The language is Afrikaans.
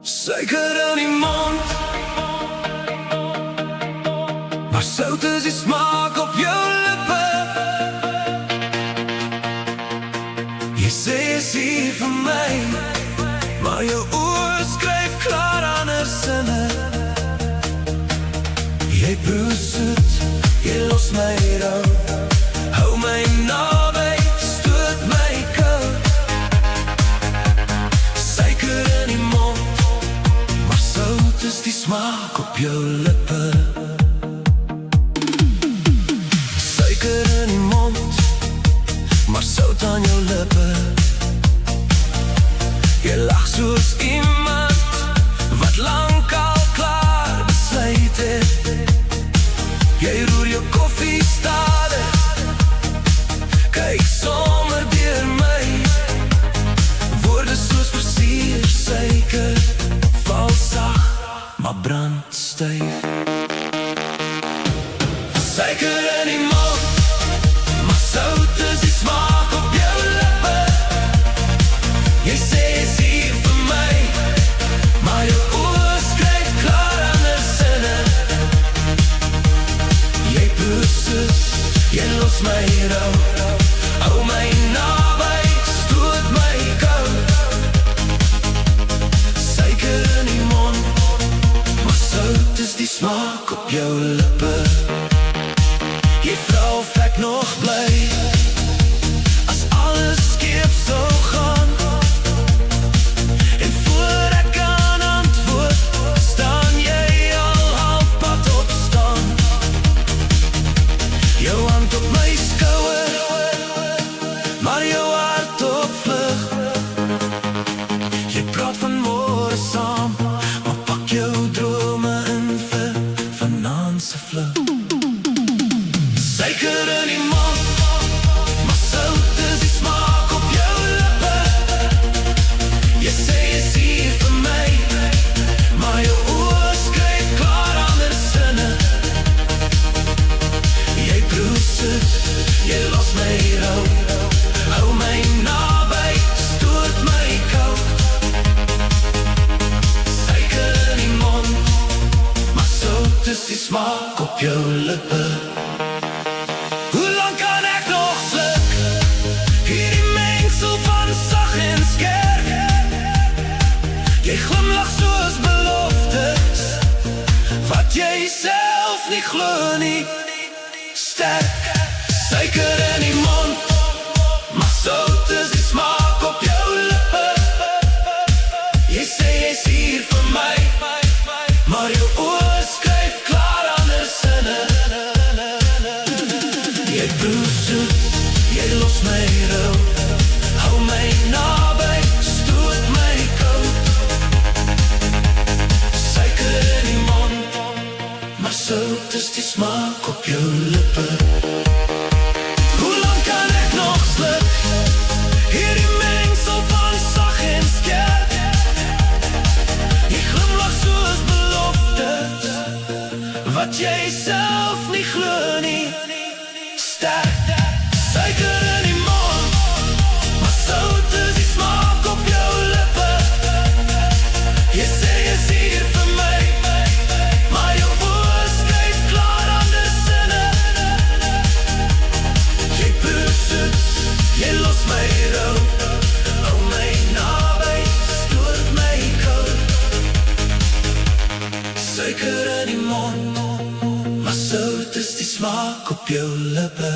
Suiker in die mond, maar zout is die smaak op jou lippe. Jy sê jy's hier vir my, maar jou oor skryf klaar ander sinne. Jy proe soet, jy los my rou, hou my naby, stoot my koud. Suiker in die mond, maar sout is die smaak op jou lippe. Suiker in die mond, maar sout aan jou lippe. Jy lag soos iemand wat lang al klaar besluit het. Jy roer jou koffie stadig, kyk sommer deur my. Woorde soos versier suiker, val sag, maar brand styf. Suiker in die mond, maar sout is die smaak op jou lippe. Jy sê jy's hier vir my, maar jou oor skryf klaar ander sinne. Jy proe soet, jy los my rou, hou my naby, stoot my koud. Suiker in die mond, maar sout is die smaak op jou lippe. Jy vra of ek nog bly, as alles skeef sou gaan. En voor ek kan antwoord, staan jy al halfpad opstaan. Jou hand op my skouer, maar jou hart op vlug. Jy praat van môre saam, maar pak jou drome in vir vanaand se vlug. Suiker in die mond, maar sout is die smaak op jou lippe. Jy sê jy's hier vir my, maar jou oor skryf klaar ander sinne. Jy proe soet, jy los my rou, hou my naby, stoot my koud. Suiker in die mond, maar sout is die smaak op jou lippe. Hoe lang kan ek nog sluk, hierdie mengsel van sag en skerp? Jy glimlag soos beloftes, wat jy self nie glo nie. Sterk, suiker in die mond, maar sout is die smaak op jou lippe. Jy sê jy's hier vir my, maar jou oor skryf klaar ander sinne. Jy proe soet, jy los my rou, hou my naby, stoot my koud. Suiker in die mond, maar sout is die smaak op jou lippe. Hoe lang kan ek nog sluk, hierdie mengsel van sag en skerp? Jy glimlag soos beloftes, wat jy self nie glo nie. Sterk, suiker in die mond, maar sout is die smaak op jou lippe. Jy sê jy's hier vir my, maar jou oor skryf klaar ander sinne. Jy proe soet, jy los my rou, hou my naby, stoot my koud. Suiker in die mond, maar sout is die smaak op jou lippe.